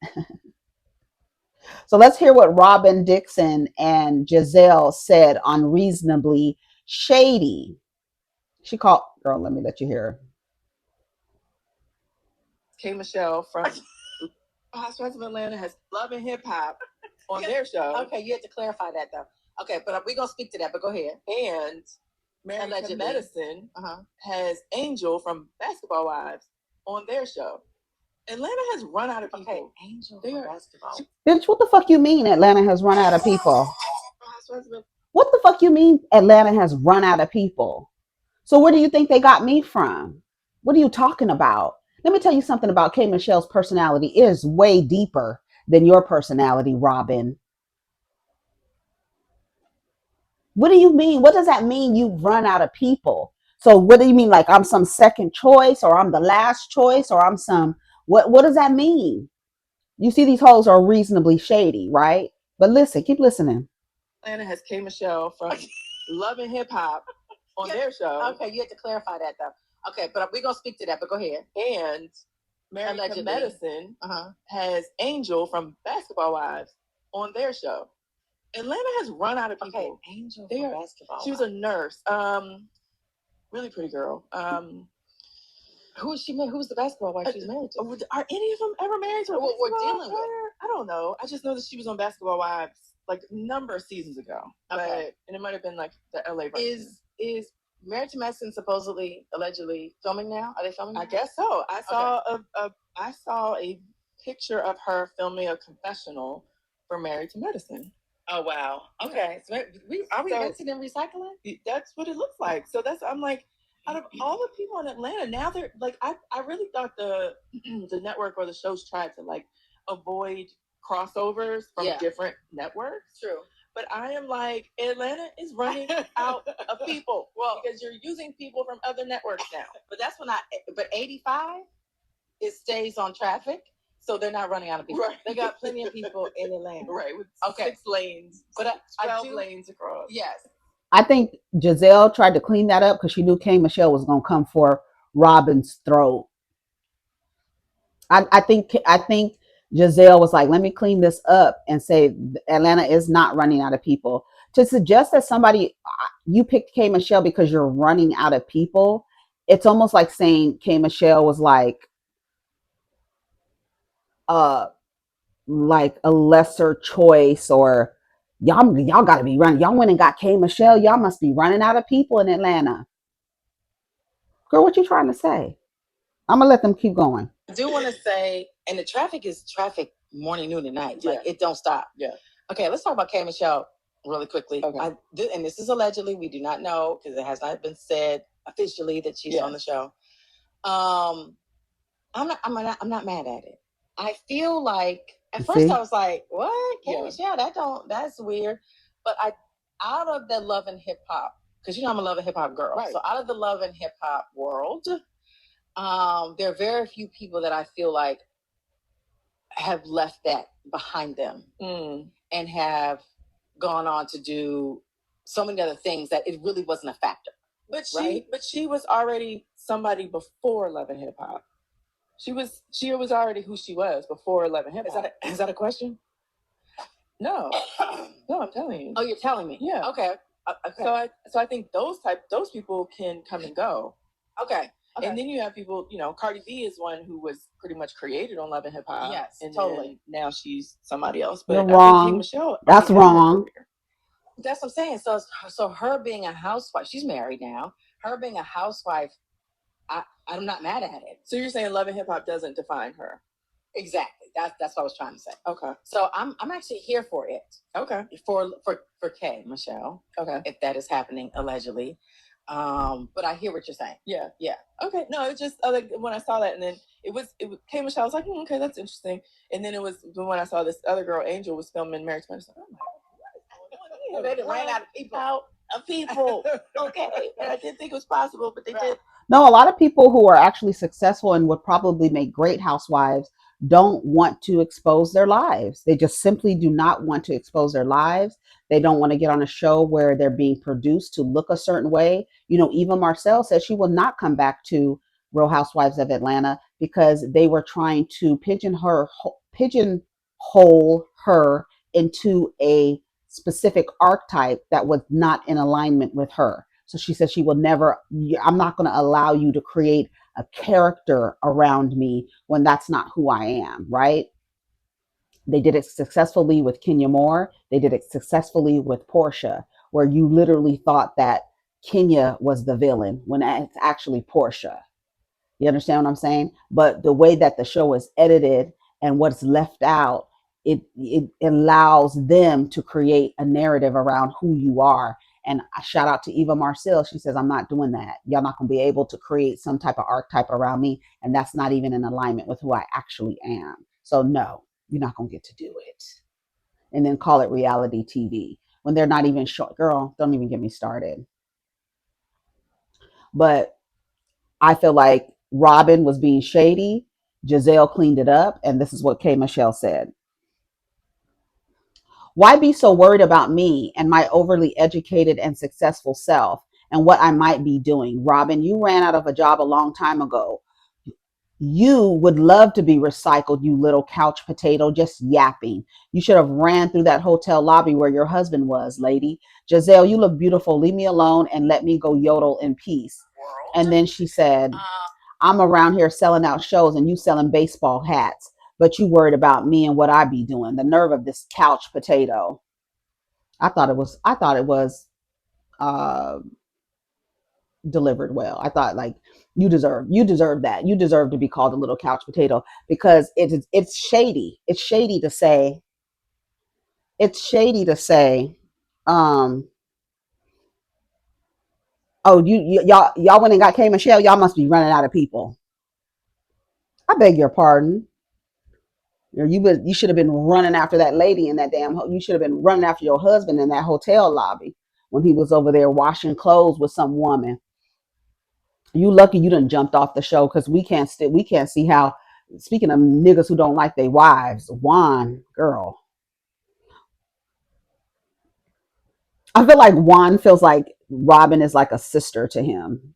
So let's hear what Robyn Dixon and Giselle said on Reasonably Shady. She called, girl, let me let you hear her. KMichelle from Housewives of Atlanta has Love and Hip Hop on their show. Okay, you have to clarify that though. Okay, but we're gonna speak to that. But go ahead. And Married to Medicine has Angel from Basketball Wives on their show. Atlanta has run out of people. Okay, Angel from Basketball. Bitch, what the fuck you mean Atlanta has run out of people? What the fuck you mean Atlanta has run out of people? So where do you think they got me from? What are you talking about? Let me tell you something about KMichelle's personality. It is way deeper than your personality, Robyn. What do you mean? What does that mean you've run out of people? So what do you mean? Like I'm some second choice, or I'm the last choice, or I'm some, what does that mean? You see these hoes are reasonably shady, right? But listen, keep listening. Atlanta has K-Michelle from Love and Hip Hop on their show. Okay, you have to clarify that though. Okay, but we're gonna speak to that. But go ahead. And Married to Medicine has Angel from Basketball Wives on their show. Atlanta has run out of people. Okay, Angel from Basketball. She was a nurse. Really pretty girl. Who is she? Who's the basketball wife she's married to? Are any of them ever married to a what we're dealing with? I don't know. I just know that she was on Basketball Wives like a number of seasons ago. Okay. And it might have been like the LA version. Is Married to Medicine supposedly, allegedly filming now? Are they filming now? I guess so. I saw a picture of her filming a confessional for Married to Medicine. Oh wow. Okay. So are we rinsing and recycling? That's what it looks like. So I'm like, out of all the people in Atlanta, now they're like, I really thought the network or the shows tried to like avoid crossovers from different networks. True. But I am like, Atlanta is running out of people. Well, because you're using people from other networks now. But that's but 85, it stays on traffic. So they're not running out of people. Right. They got plenty of people in Atlanta. Right. With 6 lanes. But 12 lanes across. Yes. I think Giselle tried to clean that up because she knew KMichelle was going to come for Robyn's throat. I think Giselle was like, let me clean this up and say Atlanta is not running out of people. To suggest that you picked KMichelle because you're running out of people, it's almost like saying KMichelle was like a lesser choice, or y'all got to be running. Y'all went and got KMichelle. Y'all must be running out of people in Atlanta. Girl, what you trying to say? I'm gonna let them keep going. I do want to say, and the traffic is traffic morning, noon, and night. Like it don't stop. Yeah. Okay, let's talk about KMichelle really quickly. Okay. And this is allegedly. We do not know because it has not been said officially that she's on the show. I'm not mad at it. I feel like at first I was like, what? KMichelle, that's weird. But out of the love and hip hop, because you know I'm a love and hip hop girl. Right. So out of the love and hip hop world, there are very few people that I feel like have left that behind them and have gone on to do so many other things that it really wasn't a factor. But she was already somebody before love and hip hop. She was already who she was before love and hip hop. Is that a question? No. No, I'm telling you. Oh, you're telling me. Yeah. Okay. So I think those people can come and go. Okay. And then you have people, Cardi B is one who was pretty much created on Love and Hip Hop. Yes, and totally. Now she's somebody else. But you're wrong. Michelle, that's wrong. That's what I'm saying. So her being a housewife, she's married now. Her being a housewife, I'm not mad at it. So you're saying Love and Hip Hop doesn't define her? Exactly. That's what I was trying to say. Okay. So I'm actually here for it. Okay. For KMichelle. Okay. If that is happening allegedly. But I hear what you're saying. Yeah. Yeah. Okay. No, it's just like when I saw that, and then it was KMichelle. I was like, okay, that's interesting. And then it was when I saw this other girl, Angel, was filming Marriage to Medicine. Oh my God. They ran out of people. Okay. And I didn't think it was possible, but they did. No, a lot of people who are actually successful and would probably make great housewives don't want to expose their lives. They just simply do not want to expose their lives. They don't want to get on a show where they're being produced to look a certain way. Eva Marcel said she will not come back to Real Housewives of Atlanta because they were trying to pigeonhole her into a specific archetype that was not in alignment with her. So she said she will never, I'm not going to allow you to create a character around me when that's not who I am, right? They did it successfully with Kenya Moore. They did it successfully with Portia, where you literally thought that Kenya was the villain when it's actually Portia. You understand what I'm saying? But the way that the show is edited and what's left out, it allows them to create a narrative around who you are. And I shout out to Eva Marcel. She says, I'm not doing that. Y'all not going to be able to create some type of archetype around me. And that's not even in alignment with who I actually am. So no, you're not going to get to do it. And then call it reality TV when they're not even short. Girl, don't even get me started. But I feel like Robyn was being shady. Giselle cleaned it up. And this is what KMichelle said. Why be so worried about me and my overly educated and successful self and what I might be doing? Robyn, you ran out of a job a long time ago. You would love to be recycled, you little couch potato, just yapping. You should have ran through that hotel lobby where your husband was, lady. Giselle, you look beautiful. Leave me alone and let me go yodel in peace. And then she said, I'm around here selling out shows and you selling baseball hats. But you worried about me and what I be doing. The nerve of this couch potato. I thought it was delivered well. I thought like you deserve that. You deserve to be called a little couch potato because it's shady. It's shady to say. Oh, y'all went and got KMichelle. Y'all must be running out of people. I beg your pardon. You should have been running after that lady in that you should have been running after your husband in that hotel lobby when he was over there washing clothes with some woman. You lucky you done jumped off the show because we can't see how, speaking of niggas who don't like their wives, Juan, girl. I feel like Juan feels like Robyn is like a sister to him.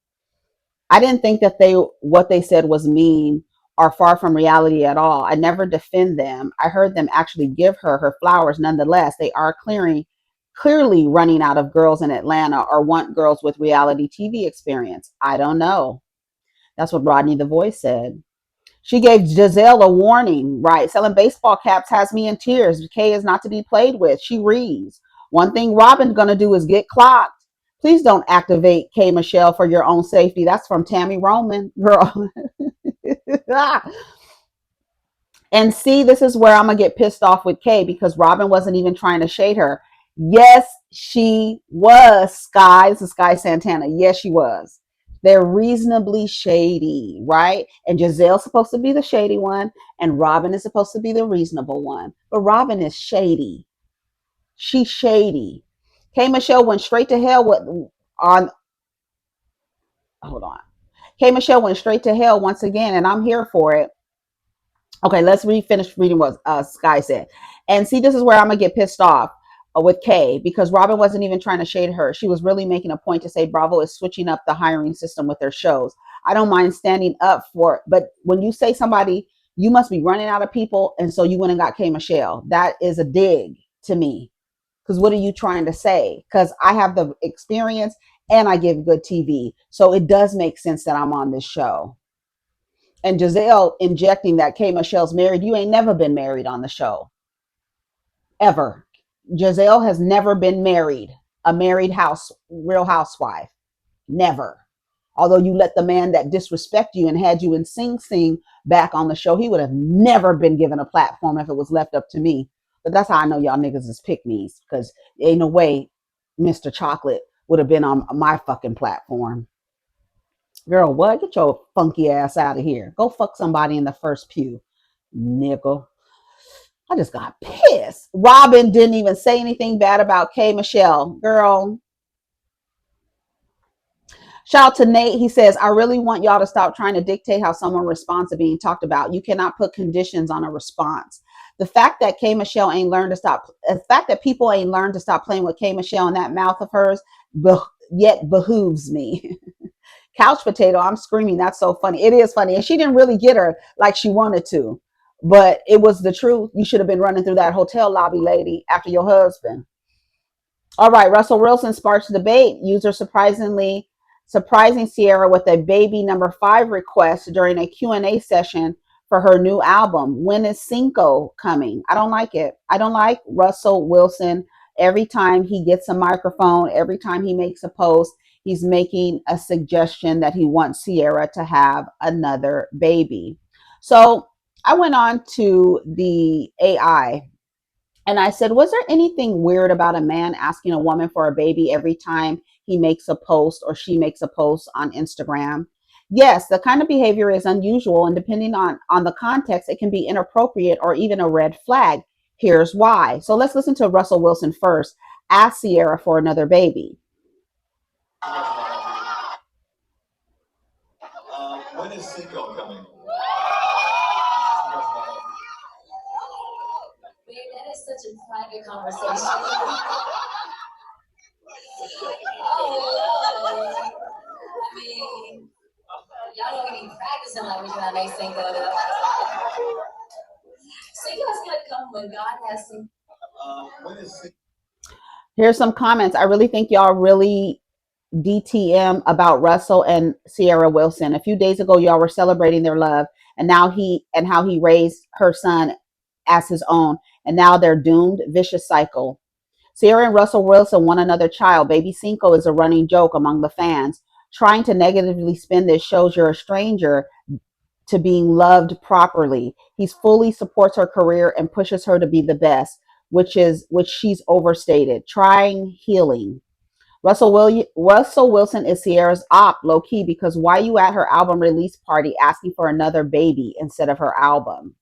I didn't think that what they said was mean are far from reality at all. I never defend them. I heard them actually give her flowers. Nonetheless, they are clearly running out of girls in Atlanta or want girls with reality TV experience. I don't know. That's what Rodney the Voice said. She gave Giselle a warning, right? Selling baseball caps has me in tears. Kay is not to be played with. She reads. One thing Robyn's going to do is get clocked. Please don't activate KMichelle for your own safety. That's from Tammy Roman, girl. And see, this is where I'm going to get pissed off with Kay because Robyn wasn't even trying to shade her. Yes, she was, Sky. This is Sky Santana. Yes, she was. They're reasonably shady, right? And Giselle's supposed to be the shady one, and Robyn is supposed to be the reasonable one. But Robyn is shady. She's shady. KMichelle went straight to hell with on. Hold on. KMichelle went straight to hell once again, and I'm here for it. Okay, let's finish reading what Sky said. And see, this is where I'm going to get pissed off with Kay because Robyn wasn't even trying to shade her. She was really making a point to say Bravo is switching up the hiring system with their shows. I don't mind standing up for it. But when you say somebody, you must be running out of people. And so you went and got KMichelle. That is a dig to me. Because what are you trying to say? Because I have the experience and I give good TV. So it does make sense that I'm on this show. And Giselle injecting that KMichelle's married. You ain't never been married on the show. Ever. Giselle has never been married. A married real housewife. Never. Although you let the man that disrespect you and had you in Sing Sing back on the show, he would have never been given a platform if it was left up to me. But that's how I know y'all niggas is pick-me's. Because ain't no way Mr. Chocolate would have been on my fucking platform. Girl, what? Get your funky ass out of here. Go fuck somebody in the first pew, nickel. I just got pissed. Robyn didn't even say anything bad about KMichelle. Girl. Shout out to Nate. He says, I really want y'all to stop trying to dictate how someone responds to being talked about. You cannot put conditions on a response. The fact that KMichelle ain't learned to stop, the fact that people ain't learned to stop playing with KMichelle in that mouth of hers yet behooves me. Couch potato, I'm screaming. That's so funny. It is funny. And she didn't really get her like she wanted to. But it was the truth. You should have been running through that hotel lobby, lady, after your husband. All right. RussellWilson sparks debate. User surprising Ciara with a baby number 5 request during a Q&A session for her new album. When is Cinco coming? I don't like it. I don't like RussellWilson. Every time he gets a microphone, every time he makes a post, he's making a suggestion that he wants Ciara to have another baby. So I went on to the AI and I said, was there anything weird about a man asking a woman for a baby every time he makes a post or she makes a post on Instagram? Yes, the kind of behavior is unusual, and depending on the context, it can be inappropriate or even a red flag. Here's why. So let's listen to RussellWilson first. Ask Ciara for another baby. When is Cinco coming? Man, that is such a private conversation. Oh, I mean, y'all don't even practicing like we're trying to make Cinco. Cinco's gonna come when God has Cinco. When is Cinco? Here's some comments. I really think y'all really DTM about Russell and Ciara Wilson. A few days ago, y'all were celebrating their love, and now how he raised her son as his own, and now they're doomed. Vicious cycle. Ciara and Russell Wilson want another child. Baby Cinco is a running joke among the fans. Trying to negatively spin this shows you're a stranger to being loved properly. He fully supports her career and pushes her to be the best, which she's overstated. Trying healing. Russell Wilson is Ciara's op, low key, because why you at her album release party asking for another baby instead of her album?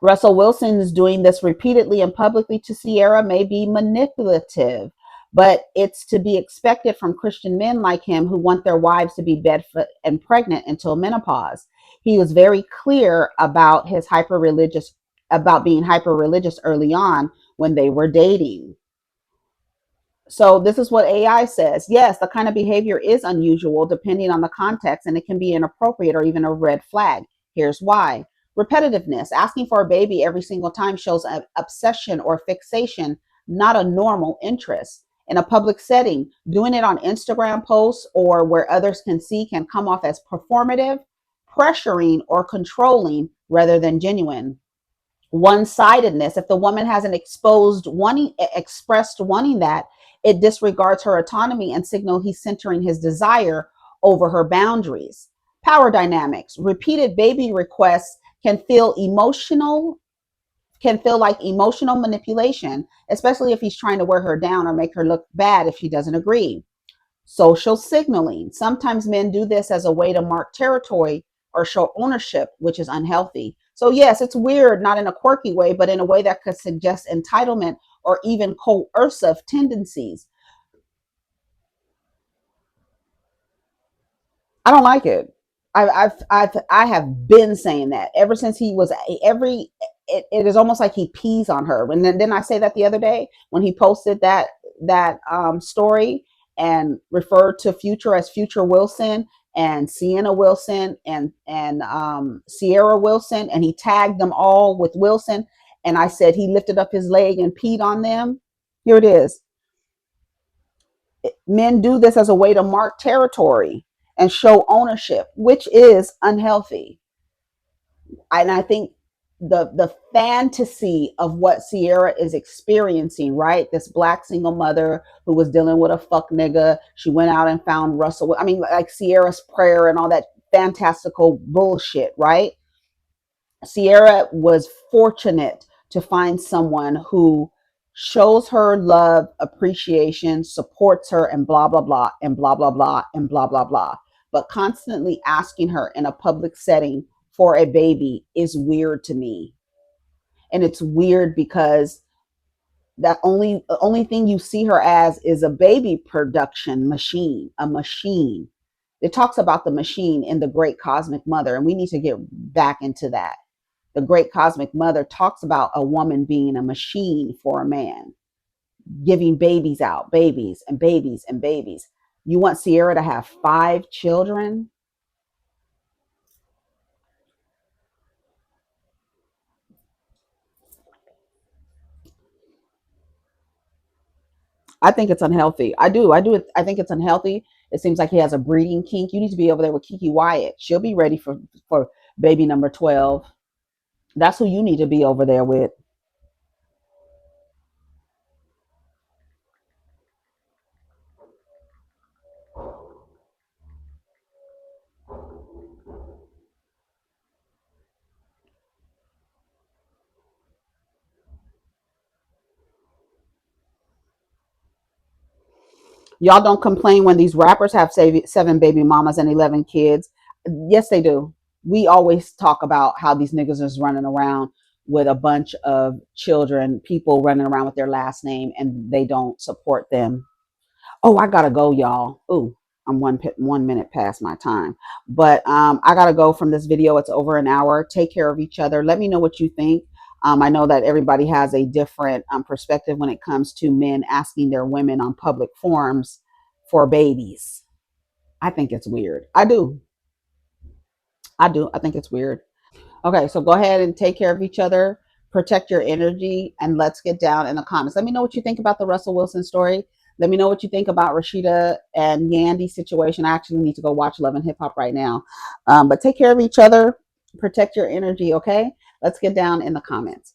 Russell Wilson is doing this repeatedly and publicly to Ciara may be manipulative, but it's to be expected from Christian men like him who want their wives to be bedfoot and pregnant until menopause. He was very clear about being hyper religious early on when they were dating. So this is what AI says. Yes, the kind of behavior is unusual depending on the context, and it can be inappropriate or even a red flag. Here's why. Repetitiveness. Asking for a baby every single time shows an obsession or fixation, not a normal interest. In a public setting, doing it on Instagram posts or where others can see can come off as performative, pressuring, or controlling rather than genuine. One-sidedness. If the woman hasn't expressed wanting that, It disregards her autonomy and signal he's centering his desire over her boundaries. Power dynamics. Repeated baby requests can feel like emotional manipulation, especially if he's trying to wear her down or make her look bad if she doesn't agree. Social signaling. Sometimes men do this as a way to mark territory or show ownership, which is unhealthy. So yes, it's weird, not in a quirky way, but in a way that could suggest entitlement or even coercive tendencies. I don't like it. I have been saying that ever since he was it is almost like he pees on her. And then I say that the other day when he posted that story and referred to Future as Future Wilson and Sienna Wilson and Ciara Wilson, and he tagged them all with Wilson. And I said he lifted up his leg and peed on them. Here it is. Men do this as a way to mark territory and show ownership, which is unhealthy. And I think the fantasy of what Ciara is experiencing, right? This black single mother who was dealing with a fuck nigga. She went out and found Russell. I mean, like Ciara's prayer and all that fantastical bullshit, right? Ciara was fortunate to find someone who shows her love, appreciation, supports her, and blah, blah, blah, and blah, blah, blah, and blah, blah, blah. But constantly asking her in a public setting for a baby is weird to me. And it's weird because the only thing you see her as is a baby production machine, a machine. It talks about the machine in The Great Cosmic Mother, and we need to get back into that. The Great Cosmic Mother talks about a woman being a machine for a man, giving babies out, babies and babies and babies. You want Ciara to have 5 children? I think it's unhealthy. I do. I think it's unhealthy. It seems like he has a breeding kink. You need to be over there with Kiki Wyatt. She'll be ready for baby number 12. That's who you need to be over there with. Y'all don't complain when these rappers have 7 baby mamas and 11 kids. Yes, they do. We always talk about how these niggas is running around with a bunch of children, people running around with their last name, and they don't support them. Oh, I gotta go, y'all. Ooh, I'm 1 minute past my time, but I gotta go from this video. It's over an hour. Take care of each other. Let me know what you think. I know that everybody has a different perspective when it comes to men asking their women on public forums for babies. I think it's weird. I do. I think it's weird. Okay, so go ahead and take care of each other, protect your energy, and let's get down in the comments. Let me know what you think about the Russell Wilson story. Let me know what you think about Rasheeda and Yandy situation. I actually need to go watch Love and Hip Hop right now. But take care of each other, protect your energy, okay? Let's get down in the comments.